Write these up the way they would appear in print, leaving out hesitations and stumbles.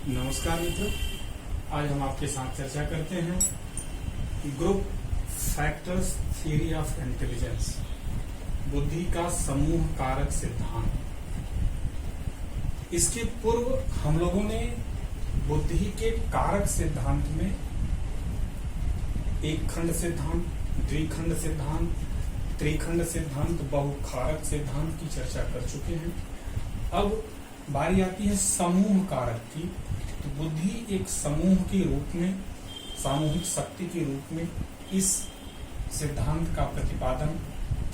नमस्कार मित्रों, आज हम आपके साथ चर्चा करते हैं group factors theory of intelligence, बुद्धि का समूह कारक सिद्धांत। इसके पूर्व हम लोगों ने बुद्धि के कारक सिद्धांत में एक खंड सिद्धांत, द्विखंड सिद्धांत, त्रिखंड सिद्धांत, बहुकारक सिद्धांत की चर्चा कर चुके हैं। अब बारी आती है समूह कारक की। तो बुद्धि एक समूह के रूप में, सामूहिक शक्ति के रूप में इस सिद्धांत का प्रतिपादन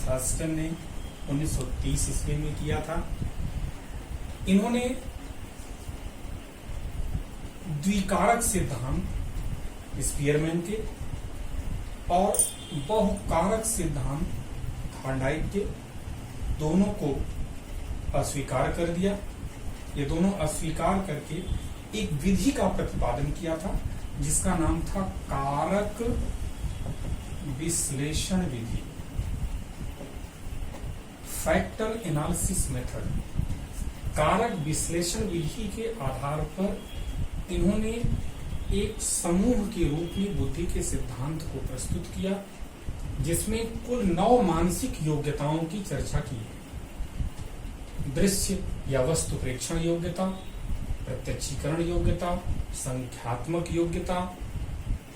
थर्स्टन ने 1930 ईस्वी में किया था। इन्होंने द्विकारक सिद्धांत स्पीयरमैन के और बहुकारक सिद्धांत थॉर्नडाइक के दोनों को अस्वीकार कर दिया। ये दोनों अस्वीकार करके एक विधि का प्रतिपादन किया था जिसका नाम था कारक विश्लेषण विधि, फैक्टर एनालिसिस मेथड। कारक विश्लेषण विधि के आधार पर इन्होंने एक समूह के रूप में बुद्धि के सिद्धांत को प्रस्तुत किया, जिसमें कुल 9 मानसिक योग्यताओं की चर्चा की है। दृश्य या वस्तु प्रेक्षण योग्यता, प्रत्यक्षीकरण योग्यता, संख्यात्मक योग्यता,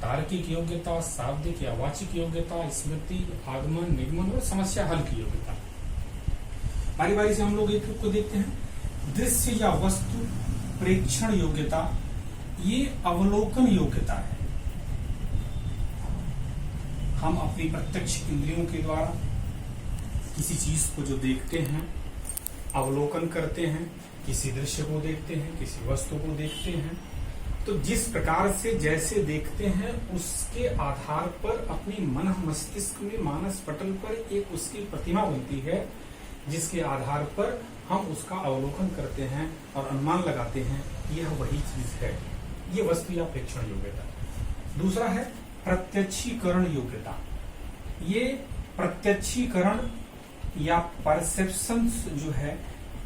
तार्किक योग्यता, शाब्दिक या वाचिक योग्यता, स्मृति, आगमन, निगमन और समस्या हल की योग्यता। बारी बारी से हम लोग एक को देखते हैं। दृश्य या वस्तु प्रेक्षण योग्यता, ये अवलोकन योग्यता है। हम अपनी प्रत्यक्ष इंद्रियों के द्वारा किसी चीज को जो देखते हैं, अवलोकन करते हैं, किसी दृश्य को देखते हैं, किसी वस्तु को देखते हैं, तो जिस प्रकार से जैसे देखते हैं उसके आधार पर अपनी मन मस्तिष्क में, मानस पटल पर एक उसकी प्रतिमा बनती है, जिसके आधार पर हम उसका अवलोकन करते हैं और अनुमान लगाते हैं यह वही चीज है। ये वस्तु या प्रेक्षण योग्यता। दूसरा है प्रत्यक्षीकरण योग्यता। ये प्रत्यक्षीकरण या परसेप्शंस जो है,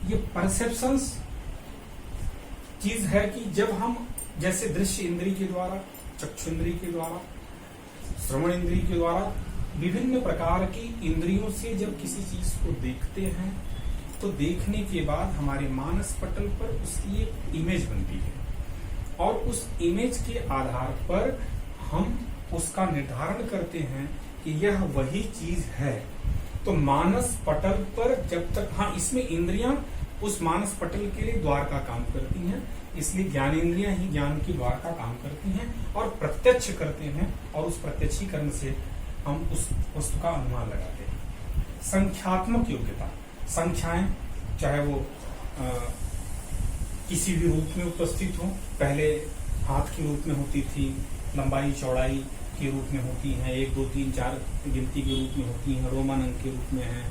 ये परसेप्शंस चीज है कि जब हम जैसे दृश्य इंद्रिय के द्वारा, चक्षु इंद्रिय के द्वारा, श्रवण इंद्रिय के द्वारा, विभिन्न प्रकार की इंद्रियों से जब किसी चीज को देखते हैं तो देखने के बाद हमारे मानस पटल पर उसकी एक इमेज बनती है और उस इमेज के आधार पर हम उसका निर्धारण करते हैं कि यह वही चीज है। तो मानस पटल पर जब तक, हाँ, इसमें इंद्रियां उस मानस पटल के लिए द्वार का काम करती हैं, इसलिए ज्ञानेंद्रियां ही ज्ञान की द्वार का काम करती हैं और प्रत्यक्ष करते हैं और उस प्रत्यक्षीकरण से हम उस वस्तु का अनुमान लगाते हैं। संख्यात्मक योग्यता, संख्याएं चाहे वो किसी भी रूप में उपस्थित हो, पहले हाथ के रूप में होती थी, लंबाई चौड़ाई के रूप में होती हैं, 1 2 3 4 गिनती के रूप में होती हैं, रोमन अंक के रूप में है,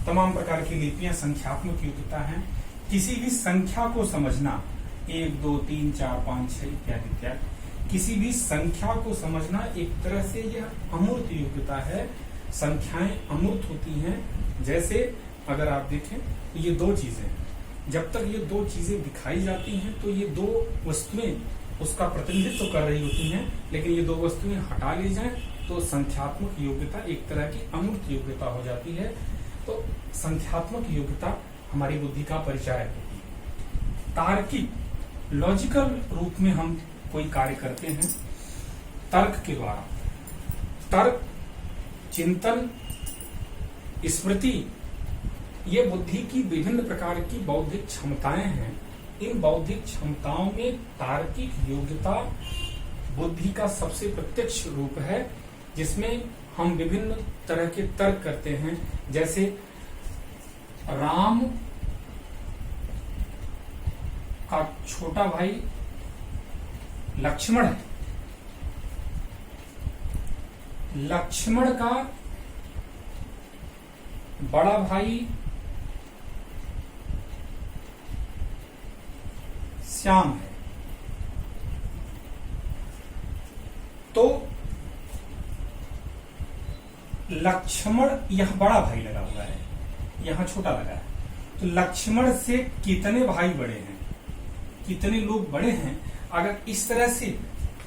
तमाम प्रकार की लिपियां संख्यात्मक योग्यता हैं। किसी भी संख्या को समझना, 1 2 3 4 5 6 इत्यादि इत्यादि, किसी भी संख्या को समझना एक तरह से यह अमूर्त योग्यता है। संख्याएं अमूर्त होती हैं। जैसे अगर आप देखें तो ये 2 चीजें, जब तक ये 2 चीजें दिखाई जाती हैं तो ये 2 वस्तुएं उसका प्रतिनिधित्व कर रही होती हैं, लेकिन ये 2 वस्तुएं हटा ली जाएं तो संख्यात्मक योग्यता एक तरह की अमूर्त योग्यता हो जाती है। तो संख्यात्मक योग्यता हमारी बुद्धि का परिचय होती है। तार्किक, लॉजिकल रूप में हम कोई कार्य करते हैं तर्क के द्वारा। तर्क, चिंतन, स्मृति, ये बुद्धि की विभिन्न प्रकार की बौद्धिक क्षमताएं हैं। इन बौद्धिक क्षमताओं में तार्किक योग्यता बुद्धि का सबसे प्रत्यक्ष रूप है, जिसमें हम विभिन्न तरह के तर्क करते हैं। जैसे राम का छोटा भाई लक्ष्मण है, लक्ष्मण का बड़ा भाई श्याम है। तो लक्ष्मण, यह बड़ा भाई लगा हुआ है, यहां छोटा लगा है, तो लक्ष्मण से कितने भाई बड़े हैं, कितने लोग बड़े हैं, अगर इस तरह से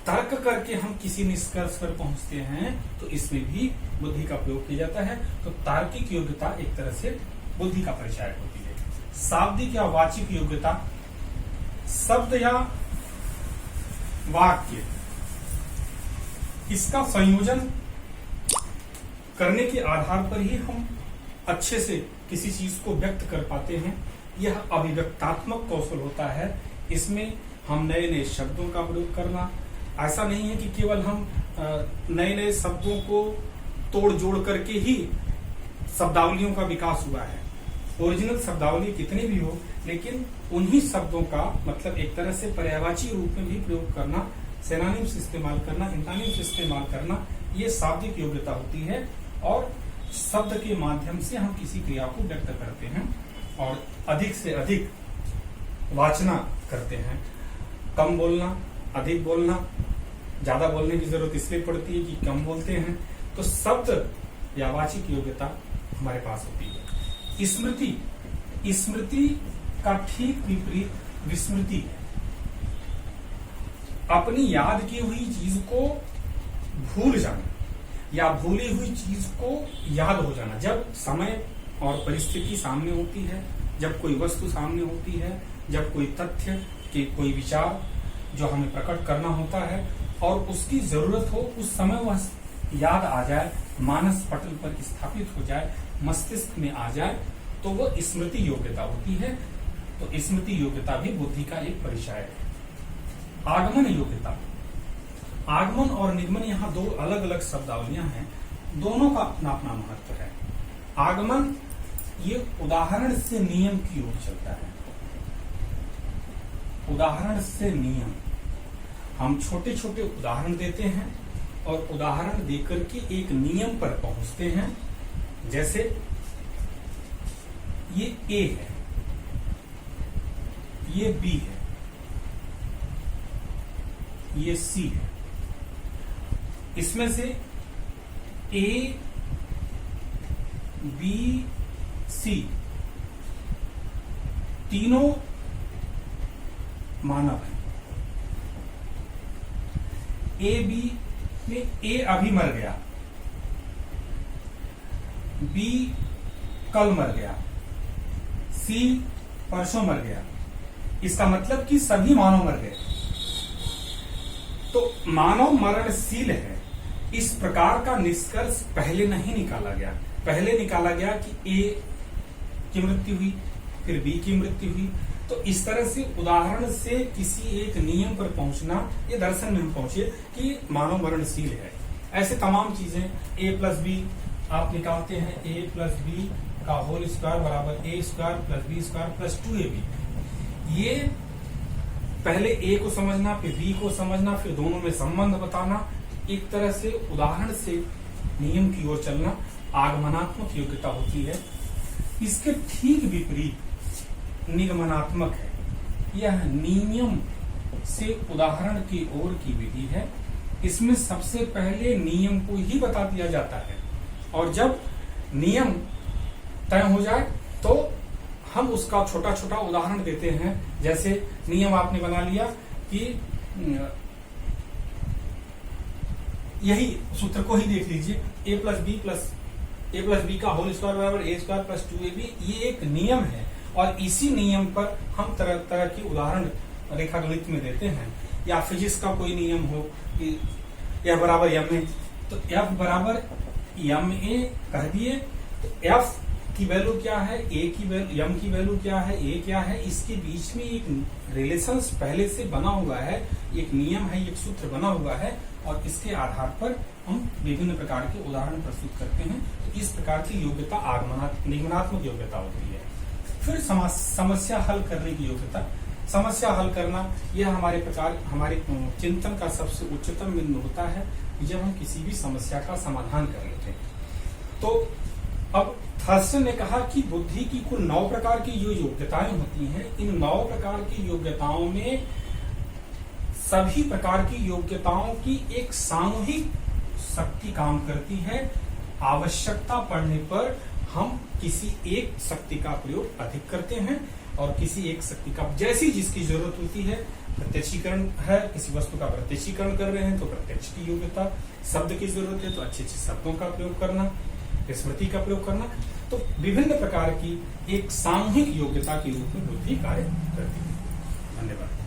तर्क करके हम किसी निष्कर्ष पर पहुंचते हैं तो इसमें भी बुद्धि का प्रयोग किया जाता है। तो तार्किक योग्यता एक तरह से बुद्धि का परिचायक होती है। शाब्दिक या वाचिक योग्यता, शब्द या वाक्य इसका संयोजन करने के आधार पर ही हम अच्छे से किसी चीज को व्यक्त कर पाते हैं। यह अभिव्यक्तात्मक कौशल होता है। इसमें हम नए नए शब्दों का प्रयोग करना, ऐसा नहीं है कि केवल हम नए नए शब्दों को तोड़ जोड़ करके ही शब्दावलियों का विकास हुआ है। ओरिजिनल शब्दावली कितनी भी हो, लेकिन उन्हीं शब्दों का मतलब एक तरह से पर्यायवाची रूप में भी प्रयोग करना, सिनोनिम्स इस्तेमाल करना, एंटोनिम्स इस्तेमाल करना, ये शाब्दिक योग्यता होती है। और शब्द के माध्यम से हम किसी क्रिया को व्यक्त करते हैं और अधिक से अधिक वाचना करते हैं। कम बोलना, अधिक बोलना, ज्यादा बोलने की जरूरत इसलिए पड़ती है कि कम बोलते हैं। तो शब्द या वाचिक योग्यता हमारे पास होती है। स्मृति, स्मृति का ठीक विपरीत विस्मृति है। अपनी याद की हुई चीज को भूल जाना या भूली हुई चीज को याद हो जाना। जब समय और परिस्थिति सामने होती है, जब कोई वस्तु सामने होती है, जब कोई तथ्य के कोई विचार जो हमें प्रकट करना होता है और उसकी जरूरत हो, उस समय वह याद आ जाए, मानस पटल पर स्थापित हो जाए, मस्तिष्क में आ जाए, तो वह स्मृति योग्यता होती है। तो स्मृति योग्यता भी बुद्धि का एक परिचय है। आगमन योग्यता, आगमन और निगमन यहाँ दो अलग अलग शब्दावलियां हैं, दोनों का अपना अपना महत्व है। आगमन ये उदाहरण से नियम की ओर चलता है। उदाहरण से नियम, हम छोटे छोटे उदाहरण देते हैं और उदाहरण देकर के एक नियम पर पहुंचते हैं। जैसे ये ए है, ये बी है, ये सी है। इसमें से ए, बी, सी तीनों मानव है। ए, बी में ए अभी मर गया, बी कल मर गया, सी परसों मर गया। इसका मतलब कि सभी मानव मर गए। तो मानव मरणशील है, इस प्रकार का निष्कर्ष पहले नहीं निकाला गया। पहले निकाला गया कि ए की मृत्यु हुई, फिर बी की मृत्यु हुई। तो इस तरह से उदाहरण से किसी एक नियम पर पहुंचना, ये दर्शन में हम पहुंचे कि मानव मरणशील है। ऐसे तमाम चीजें a प्लस बी आप निकालते हैं, a प्लस बी का होल स्क्वायर बराबर a square plus b square plus 2ab। ये पहले a को समझना, फिर b को समझना, फिर दोनों में संबंध बताना, एक तरह से उदाहरण से नियम की ओर चलना आगमनात्मक योग्यता होती है। इसके ठीक विपरीत निगमनात्मक है। यह नियम से उदाहरण की ओर की विधि है। इसमें सबसे पहले नियम को ही बता दिया जाता है और जब नियम तय हो जाए तो हम उसका छोटा छोटा उदाहरण देते हैं। जैसे नियम आपने बना लिया कि यही सूत्र को ही देख लीजिए, a प्लस बी का होल स्क्वायर बराबर a स्क्वायर प्लस 2ab। ये एक नियम है और इसी नियम पर हम तरह तरह की उदाहरण रेखागणित में देते हैं। या फिजिक्स का कोई नियम हो कि F बराबर m है, तो F बराबर ma कह दिए। तो F की वैल्यू क्या है, a की वैल्यू, m की वैल्यू क्या है, a क्या है, इसके बीच में एक रिलेशंस पहले से बना हुआ है, एक नियम है, एक सूत्र बना हुआ है और इसके आधार पर हम विभिन्न प्रकार के उदाहरण प्रस्तुत करते हैं। तो इस प्रकार की योग्यता निगमनात्मक योग्यता होती है। फिर समस्या हल करने की योग्यता। समस्या हल करना यह हमारे चिंतन का सबसे उच्चतम बिंदु होता है जब हम किसी भी समस्या का समाधान कर लेते हैं। तो अब थर्स्टन ने कहा कि बुद्धि की कुल 9 प्रकार की जो योग्यताएं होती हैं, इन 9 प्रकार की योग्यताओं में सभी प्रकार की योग्यताओं की एक सामूहिक शक्ति काम करती है। आवश्यकता पड़ने पर हम किसी एक शक्ति का प्रयोग अधिक करते हैं और किसी एक शक्ति का जैसी जिसकी जरूरत होती है। प्रत्यक्षीकरण है, किसी वस्तु का प्रत्यक्षीकरण कर रहे हैं तो प्रत्यक्ष की योग्यता, शब्द की जरूरत है तो अच्छे अच्छे शब्दों का प्रयोग करना, स्मृति का प्रयोग करना, तो विभिन्न प्रकार की एक सामूहिक योग्यता के रूप में बुद्धि कार्य करती है। धन्यवाद।